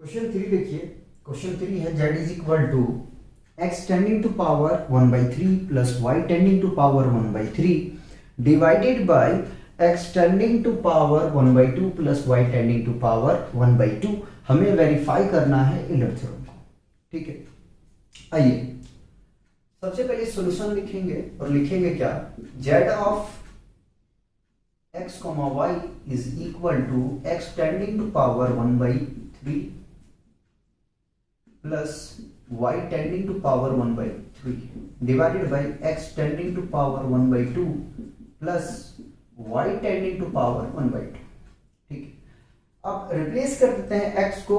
Question 3 देखिए। Question 3 है z is equal to x tending to power 1/3 plus y tending to power 1/3 divided by x tending to power 1/2 plus y tending to power 1/2। हमें verify करना है Taylor theorem को। ठीक है, आइए सबसे पहले सॉल्यूशन लिखेंगे और लिखेंगे क्या, z of x, y is equal to x tending to power 1/3 plus y tending to power 1/3 divided by x tending to power 1/2 plus y tending to power 1/2। ठीक है, अब रिप्लेस कर देते हैं x को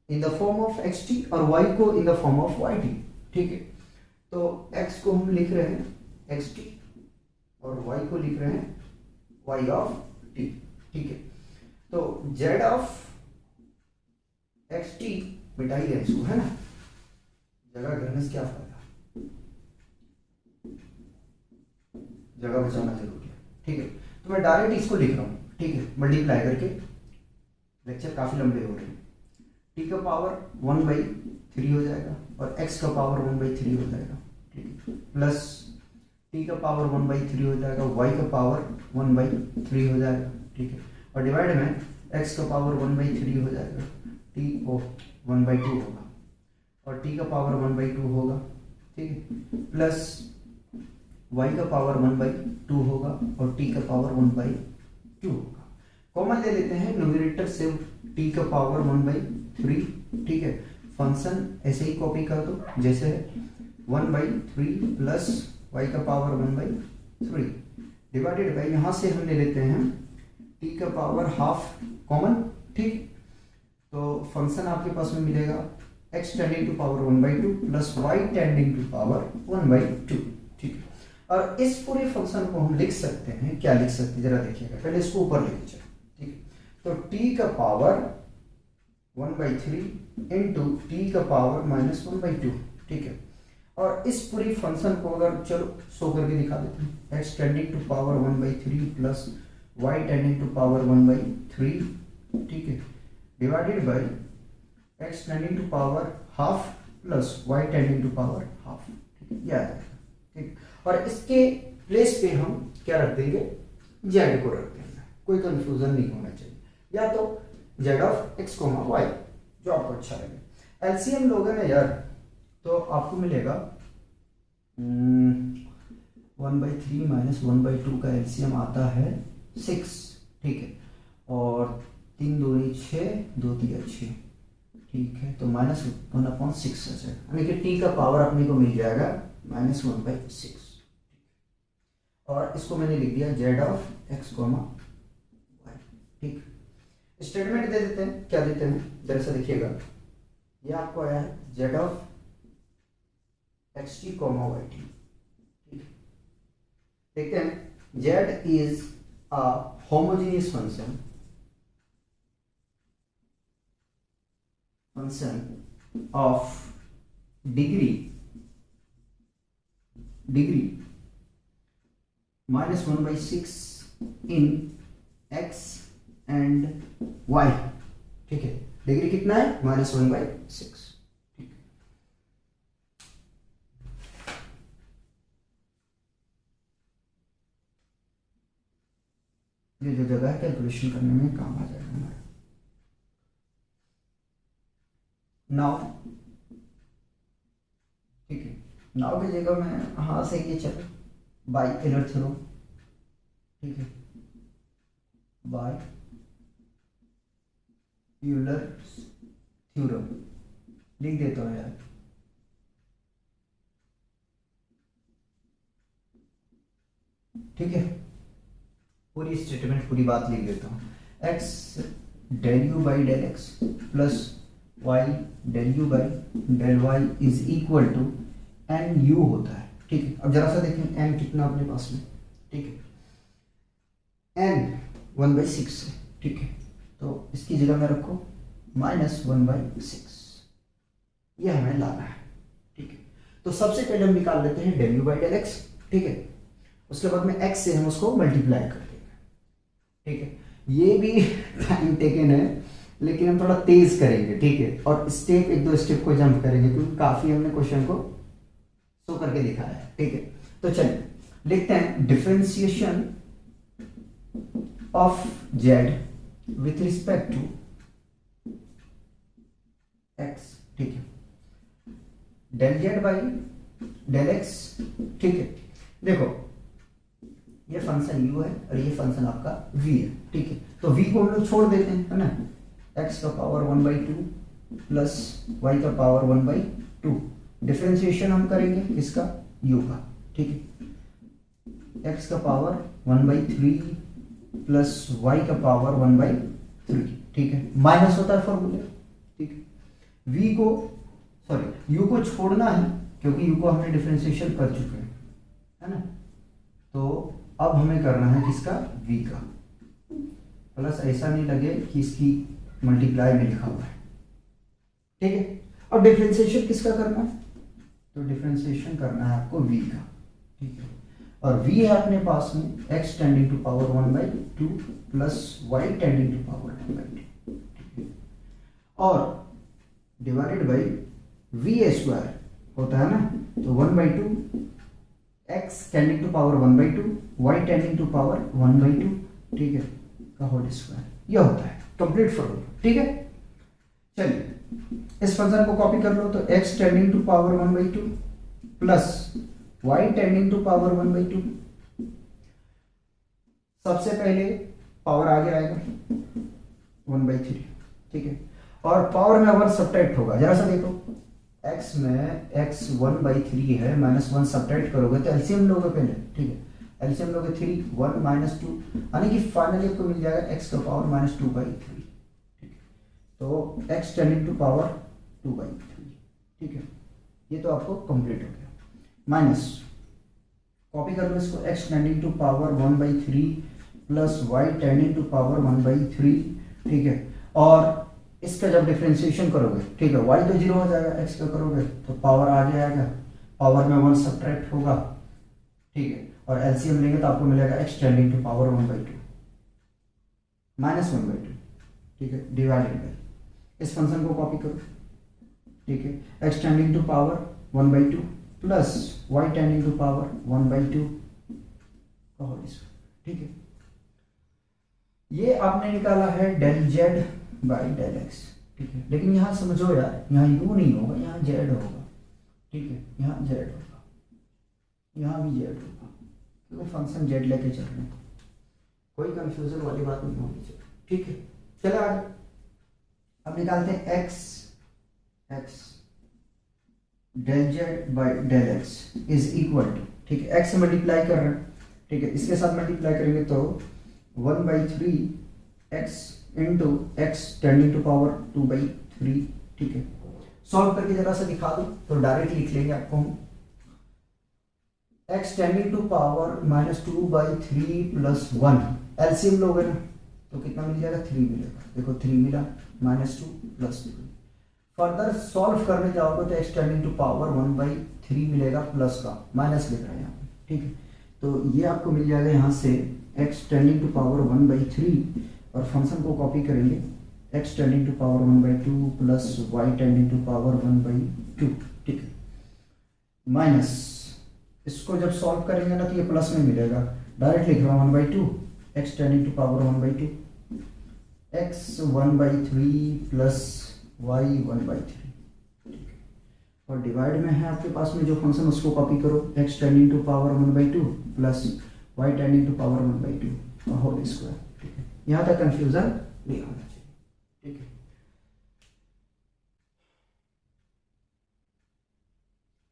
in the form of xt और y को in the form of yt। ठीक है, तो x को हम लिख रहे हैं xt और y को लिख रहे हैं y ऑफ t। ठीक है, तो z ऑफ xt मिटाइए इसको, है ना, जगह करने से क्या फायदा, जगह बचाना जरूरी है। ठीक है, तो मैं डायरेक्ट इसको लिख रहा हूं। ठीक है, मल्टीप्लाई करके, लेक्चर काफी लंबे हो रहे हैं। t का पावर 1/3 हो जाएगा और x का पावर 1/3 हो जाएगा। ठीक है, प्लस t का पावर 1/3 हो जाएगा, y का पावर 1/3 हो जाएगा। ठीक है, और डिवाइड में x का पावर 1/3 हो जाएगा, t ओ 1/2 होगा और t का पावर 1/2 होगा। ठीक है, प्लस y का पावर 1/2 होगा और t का पावर 1/2 होगा। कॉमन ले लेते हैं न्यूमरेटर से t का पावर 1/3। ठीक है, फंक्शन ऐसे ही कॉपी कर दो जैसे है 1/3 प्लस y का पावर 1/3 डिवाइडेड बाय, यहां से हम ले लेते हैं t का पावर हाफ कॉमन। ठीक, तो फंक्शन आपके पास में मिलेगा x tending to power 1/2 plus y tending to power 1/2। ठीक है, और इस पूरे फंक्शन को हम लिख सकते हैं, क्या लिख सकते हैं जरा देखिएगा, पहले इसको ऊपर लेके चलो। ठीक है, तो t का पावर 1/3 इंटू t का पावर -1/2। ठीक है, और इस पूरी फंक्शन को अगर चलो शो करके दिखा देते हैं, x tending to power 1/3 plus y tending to power 1/3। ठीक है, divided by x tending to power half plus y tending to power half. ठीक है, यह आ जाएगा। ठीक, और इसके प्लेस पे हम क्या रख देंगे, z को रख देंगे, कोई कंफ्यूजन नहीं होना चाहिए, या तो z ऑफ x, y जो आपको अच्छा लगे। एलसीएम लोगे ना यार, तो आपको मिलेगा 1/3 माइनस 1/2 का एलसीएम आता है 6। ठीक है, और 3 दूनी 6, 2 3 6। ठीक है, तो -1/6 आ जाएगा, यानी कि t का पावर अपने को मिल जाएगा -1/6। और इसको मैंने लिख दिया z ऑफ x, y। ठीक, स्टेटमेंट दे देते हैं, क्या देते हैं जरा सा देखिएगा, ये आपको आया है z ऑफ xt, yt। ठीक, देखते हैं, z is a homogeneous function of degree -1/6 in x and y। ठीक है, डिग्री कितना है, -1/6। ठीक, ये जो जगह है कैलकुलेशन करने में काम आ जाएगा हमारा। नाउ ठीक है, नाउ की जगह मैं हाँ से ये चलो बाय टेलर थ्योरम। ठीक है, बाय यूलर थ्योरम लिख देता हूँ यार। ठीक है, पूरी स्टेटमेंट, पूरी बात लिख देता हूँ, x del u by del x plus y del u by del y is equal to n u होता है। ठीक है, अब जरा सा देखें n कितना अपने पास में। ठीक है, n 1/6 है। ठीक है, तो इसकी जगह में रखो -1/6, यह हमें लाना है। ठीक है, तो सबसे पहले हम निकाल लेते हैं del u by del x. ठीक है, उसके बाद में x से हम उसको मल्टीप्लाई कर देंगे। ठीक है, ये भी टाइम टेकन है, लेकिन हम थोड़ा तेज करेंगे, ठीक है, और स्टेप एक दो स्टेप को जंप करेंगे क्योंकि काफी हमने क्वेश्चन को शो करके दिखाया है, ठीक है। तो चलिए लिखते हैं differentiation of z with respect to x, ठीक है, del z by del x, ठीक है। देखो ये फंक्शन u है और ये फंक्शन आपका v है, ठीक है। तो v को हम लोग छोड़ देते हैं, है ना, x का पावर 1/2 प्लस y का पावर 1/2, डिफरेंशिएशन हम करेंगे किसका, u का, ठीक है, x का पावर 1/3 प्लस y का पावर 1/3, ठीक है, माइनस होता है फॉर्मूले, ठीक है। v को सॉरी u को छोड़ना है क्योंकि u को हमने डिफरेंशिएशन कर चुके हैं, है ना। तो अब हमें करना है किसका, v का, प्लस ऐसा नहीं लगे कि इसकी मल्टीप्लाई में लिखा हुआ है, ठीक है। अब डिफरेंशिएशन किसका करना है, तो डिफरेंशिएशन करना है आपको v का, ठीक है। और v है अपने पास में x tending to power 1/2 plus y tending to power 1/2, ठीक है, और डिवाइडेड बाई v स्क्वायर होता है ना, तो 1/2 x tending to power 1/2 y tending to power 1/2, ठीक है, का होल स्क्वायर, यह होता है कंप्लीट फॉर्मूला, ठीक है। चलिए इस फंक्शन को कॉपी कर लो, तो x tending to power 1/2 plus y tending to power 1/2, सबसे पहले पावर आगे आएगा 1/3, ठीक है, और पावर में 1 सब्ट्रैक्ट होगा, जरा सा देखो x में x 1/3 है, -1 सब्ट्रैक्ट करोगे तो एलसीएम लोगे पहले, ठीक है, एलसीएम लोगे 3 1 -2, यानी कि फाइनली आपको मिल जाएगा x का पावर -2/3, ठीक है। तो x टेंडिंग टू पावर 2/3, ठीक है, ये तो आपको कंप्लीट हो गया। माइनस कॉपी कर लो इसको, x tending to power 1/3 plus y tending to power 1/3, ठीक है, और इसका जब डिफरेंशिएशन करोगे, ठीक है, y तो 0 हो जाएगा, x का करोगे तो पावर आगे आएगा, पावर में 1 सब्ट्रैक्ट होगा, ठीक है, और एलसीएम लेंगे तो आपको मिलेगा x टेंडिंग टू पावर 1/2 -1/2, ठीक है, डिवाइडेड बाई, इस फंक्शन को कॉपी करो, ठीक है, x tending to power 1/2 plus y tending to power 1/2 का होल स्क्वायर, ठीक है। ये आपने निकाला है del z by del x, ठीक है, लेकिन यहाँ समझो यार, यहाँ u नहीं होगा, यहाँ z होगा, ठीक है, यहाँ z होगा, यहाँ भी z होगा, क्योंकि फंक्शन z लेके चल रहे हैं, कोई कंफ्यूजन वाली बात नहीं होनी चाहिए, ठीक है। चलो आगे, अब निकालते हैं x del z by del x is equal to, ठीक है, x से मल्टीप्लाई कर रहे हैं, ठीक है, इसके साथ मल्टीप्लाई करेंगे तो 1/3 x into x tending to power 2/3, ठीक है। सॉल्व करके जरा सा दिखा दो तो डायरेक्ट लिख लेंगे आपको हम, x tending to power -2/3 plus 1, LCM लोगे ना तो कितना मिल जाएगा, 3 मिलेगा, देखो 3 मिला, -2 प्लस 3, फर्दर सॉल्व करने जाओगे तो x टेंडिंग टू पावर 1/3 मिलेगा, प्लस का माइनस लिख रहे हैं यहाँ पे, ठीक है। तो ये आपको मिल जाएगा यहाँ से x टेंडिंग टू पावर 1/3, और फंक्शन को कॉपी करेंगे x tending to power 1/2 plus y tending to power 1/2, ठीक है, माइनस इसको जब सॉल्व करेंगे ना तो ये प्लस में मिलेगा, डायरेक्ट लिख रहा हूँ 1/2 x tending to power 1/2 x 1/3 plus y 1/3, ठीक है, और डिवाइड में है आपके पास में जो फंक्शन, उसको कॉपी करो, x tending to power 1/2 plus y tending to power 1/2 का होल स्क्वायर, ठीक है। यहाँ तक कंफ्यूजन नहीं होना चाहिए, ठीक है।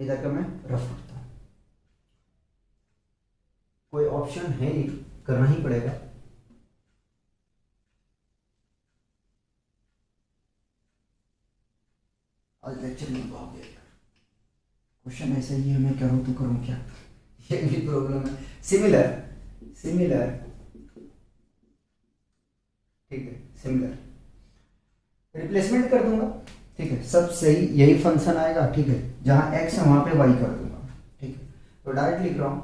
इधर का मैं रफ करता हूँ, कोई ऑप्शन है नहीं, करना ही पड़ेगा। आज लेक्चर में बहुत देर क्वेश्चन ऐसा ही है, मैं करूँ तो करूँ क्या, ये भी प्रॉब्लम है। सिमिलर ठीक है, सिमिलर रिप्लेसमेंट कर दूंगा, ठीक है, सब सही यही फंक्शन आएगा, ठीक है, जहां x है वहां पे y कर दूंगा, ठीक है। तो डायरेक्ट लिख रहा हूं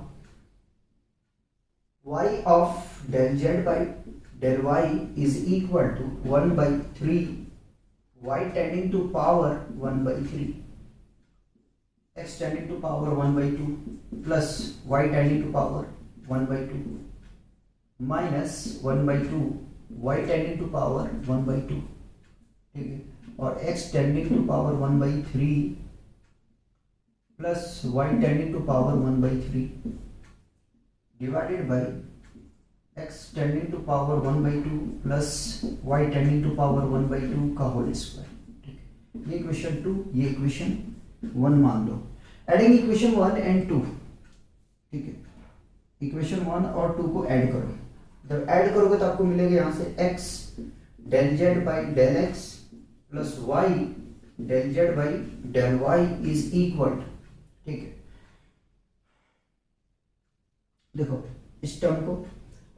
y of del z by del y is equal to 1/3 y tending to power 1/3 x tending to power 1/2 plus y tending to power 1/2 minus 1/2 y tending to power 1/2, ठीक है, और x tending to power 1/3 plus y tending to power 1/3 divided by x tending to power 1/2 plus y tending to power 1/2 का whole square, ठीक है। ये equation 2, ये equation 1 मान लो। Adding equation 1 and 2, ठीक है, इक्वेशन 1 और 2 को ऐड करो। जब ऐड करोगे तो आपको मिलेगा यहां से x del z by del x plus y del z by del y is equal, ठीक है। देखो इस टर्म को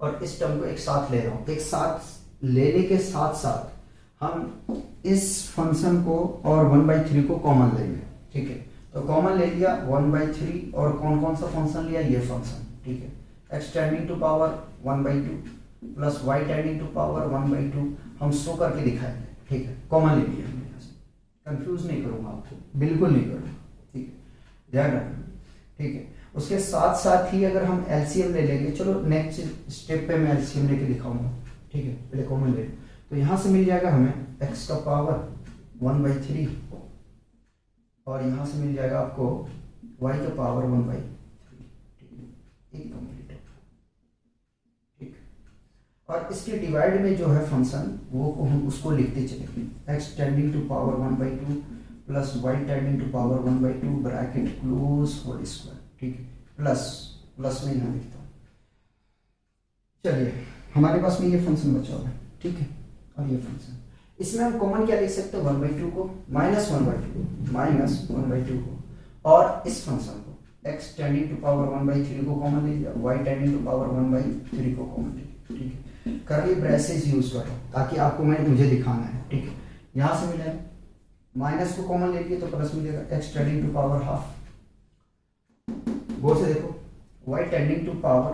और इस टर्म को एक साथ ले रहा हूं, एक साथ लेने के साथ साथ हम इस फंक्शन को और 1/3 को कॉमन लेंगे, ठीक है। तो कॉमन ले लिया 1/3 और कौन कौन सा फंक्शन लिया, ये फंक्शन, ठीक है। x tending to power 1/2 plus y tending to power 1/2 हम शो करके दिखाएंगे, ठीक है। कॉमन ले लिया हमने, कंफ्यूज नहीं करूंगा आपको, बिल्कुल नहीं करूंगा, ठीक है, ध्यान रखना, ठीक है। उसके साथ साथ ही अगर हम एलसीएम ले लेंगे, चलो नेक्स्ट स्टेप पे मैं एलसीएम लेके दिखाऊंगा, ठीक है। पहले कॉमन ले लो, तो यहां से मिल जाएगा हमें x का पावर 1/3 और यहां से मिल जाएगा आपको y का पावर 1/3, ठीक है, एक कंप्लीट है, ठीक। और इसके डिवाइड में जो है फंक्शन वो को हम उसको लिखते चलेंगे, x tending to power 1/2 plus y tending to power 1/2 bracket close whole square, ठीक है, प्लस में यहाँ लिखता हूँ। चलिए हमारे पास में ये फंक्शन बचा हुआ है, ठीक है, और ये फंक्शन, इसमें हम कॉमन क्या लिख सकते हैं, 1/2 को माइनस 1/2 को, और इस फंक्शन को x टेंडिंग टू पावर 1/3 को कॉमन ले लिया, y टेंडिंग टू पावर 1/3 को कॉमन ले लिया, ठीक है। करली ब्रेसेस यूज करो ताकि आपको मुझे दिखाना है, ठीक है। यहाँ से मिलेगा माइनस को कॉमन ले लिए तो प्लस मिलेगा, x tending to power half, गौर से देखो y टेंडिंग टू पावर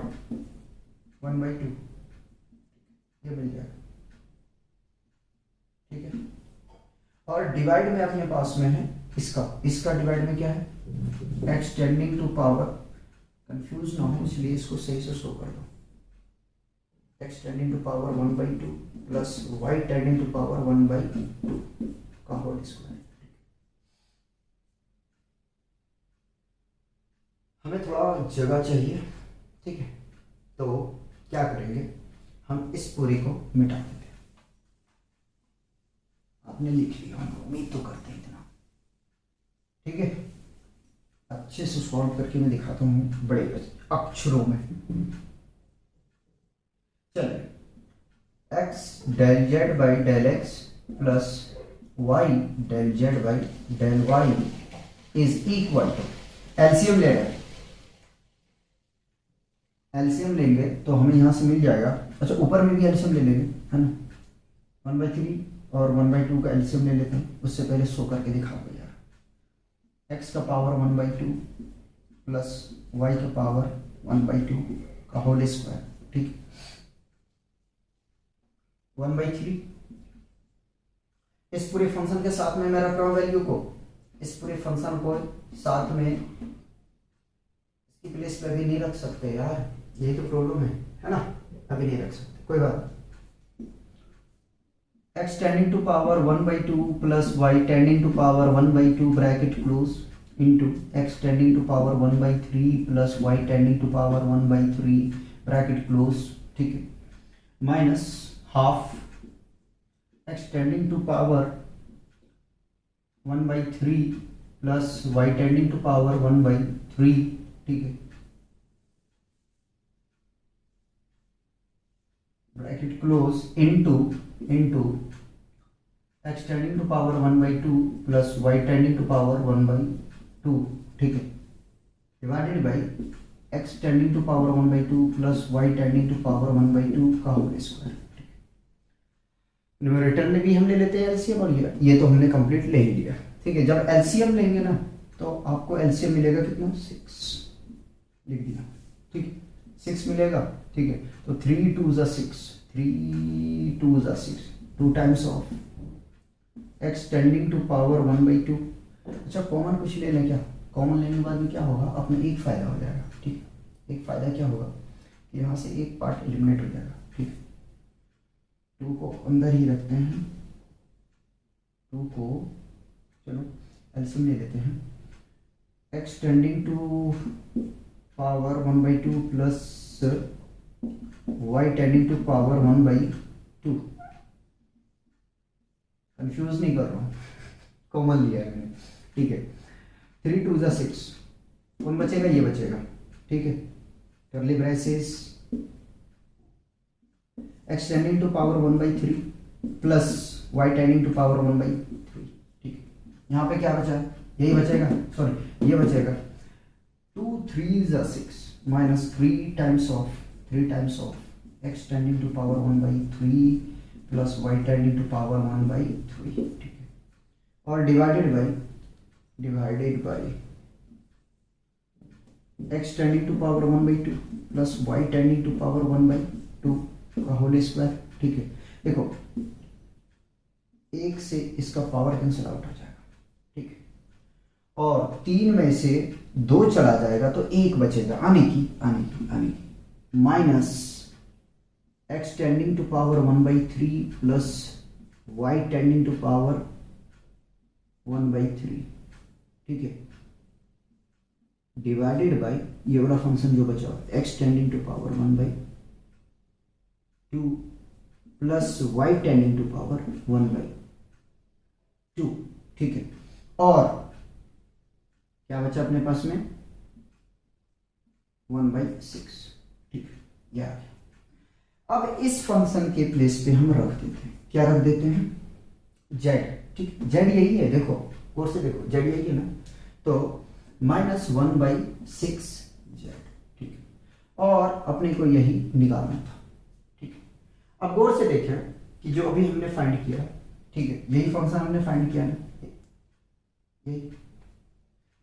1/2, ये मिल जाएगा, ठीक है। और डिवाइड में अपने पास में है इसका डिवाइड में क्या है, x tending to power, confuse ना हो इसलिए इसको सही से शो कर दो, x tending to power 1/2 plus y tending to power 1/2 का होल स्क्वायर। हमें थोड़ा जगह चाहिए, ठीक है, तो क्या करेंगे, हम इस पूरी को मिटा देंगे। आपने लिख लिया, हम उम्मीद तो करते हैं इतना, ठीक है। अच्छे से सॉल्व करके मैं दिखाता हूँ बड़े अक्षरों में। चलिए x del z by del x plus y del z by del y is equal to, LCM ले रहे हैं, एलसीएम लेंगे तो हमें यहाँ से मिल जाएगा, अच्छा ऊपर में भी एलसीएम ले लेंगे, है ना, 1/3 और 1/2 का एलसीएम ले लेते हैं, उससे पहले शो करके दिखाओगे यार। x का पावर 1/2 प्लस y का पावर 1/2 का होल स्क्वायर, ठीक, 1/3 इस पूरे फंक्शन के साथ में मैं रख रहा हूँ वैल्यू को, इस पूरे फंक्शन को साथ में इसकी प्लेस पे भी नहीं रख सकते यार, यही तो प्रॉब्लम है ना, अभी नहीं रख सकते, कोई बात। x tending to power 1/2 plus y tending to power 1/2 bracket close into x tending to power 1/3 plus y tending to power 1/3 bracket close, ठीक है, minus half x tending to power 1/3 plus y tending to power 1/3, ठीक है, bracket close into x tending to power 1/2 plus y tending to power 1/2, ठीक है, divided by x tending to power 1/2 plus y tending to power 1/2 का whole square. Numerator में भी हम ले लेते हैं एलसीएम, और ये तो हमने कंप्लीट ले ही लिया, ठीक है। जब एलसीएम लेंगे ना तो आपको एलसीएम मिलेगा कितना, 6 लिख दिया, ठीक है, 6 मिलेगा, ठीक है। तो 3 2 6, 3 2 ज़ा 6, 2 times of x tending to power 1/2। अच्छा कॉमन कुछ ले लें क्या, कॉमन लेने के बाद में क्या होगा, अपने एक फ़ायदा हो जाएगा। ठीक, एक फ़ायदा क्या होगा कि यहाँ से एक पार्ट एलिमिनेट हो जाएगा। ठीक, 2 को अंदर ही रखते हैं, 2 को चलो एलसीएम ले लेते हैं, x tending to power 1/2 plus y tending to power 1/2। Confuse नहीं कर रहा हूँ, कॉमन लिया है मैंने। ठीक है, 3 2 ज़ा 6, कौन बचेगा, ये बचेगा। ठीक है, curly braces x tending to power 1/3 plus y tending to power 1/3। ठीक है, यहाँ पे क्या बचा है, यही बचेगा, सॉरी ये बचेगा 2 3 ज़ा 6 minus 3 times of x tending to power 1/3 plus y tending to power 1/3। ठीक है, और divided by x tending to power 1/2 plus y tending to power 1/2 का होल स्क्वायर। ठीक है, देखो एक से इसका पावर कैंसिल आउट हो जाएगा। ठीक है, और 3 में से 2 चला जाएगा तो 1 बचेगा, आने की minus x tending to power 1/3 plus y tending to power 1/3। ठीक है, डिवाइडेड बाय ये वाला फंक्शन जो बचा x tending to power 1/2 plus y tending to power 1/2। ठीक है, और क्या बचा अपने पास में 1/6। ठीक है, ये आ गया। अब इस फंक्शन के प्लेस पे हम रख देते हैं, क्या रख देते हैं, z। ठीक, z यही है, देखो और से देखो z यही है ना, तो -1/6 z। ठीक है, और अपने को यही निकालना था। ठीक है, अब गौर से देखें कि जो अभी हमने फाइंड किया, ठीक है, यही फंक्शन हमने फाइंड किया ना, यही।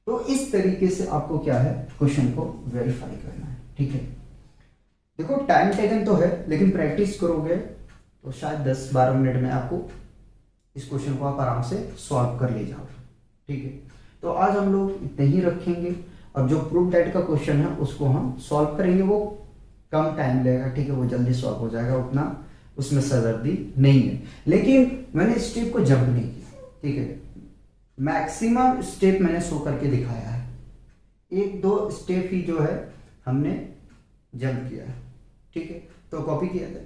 तो इस तरीके से आपको क्या है, क्वेश्चन को वेरीफाई करना है। ठीक है, देखो टाइम टेकन तो है, लेकिन प्रैक्टिस करोगे तो शायद 10-12 मिनट में आपको इस क्वेश्चन को आप आराम से सॉल्व कर ले जाओगे। ठीक है, तो आज हम लोग इतने ही रखेंगे। अब जो प्रूफ दैट का क्वेश्चन है उसको हम सॉल्व करेंगे, वो कम टाइम लगेगा। ठीक है, वो जल्दी सॉल्व हो जाएगा, उतना उसमें सरदर्दी नहीं है। लेकिन मैंने स्टेप को जंप नहीं किया। ठीक है, मैक्सिमम स्टेप मैंने शो करके दिखाया है, 1-2 स्टेप ही जो है हमने जंप किया है। ठीक है, तो कॉपी किया था।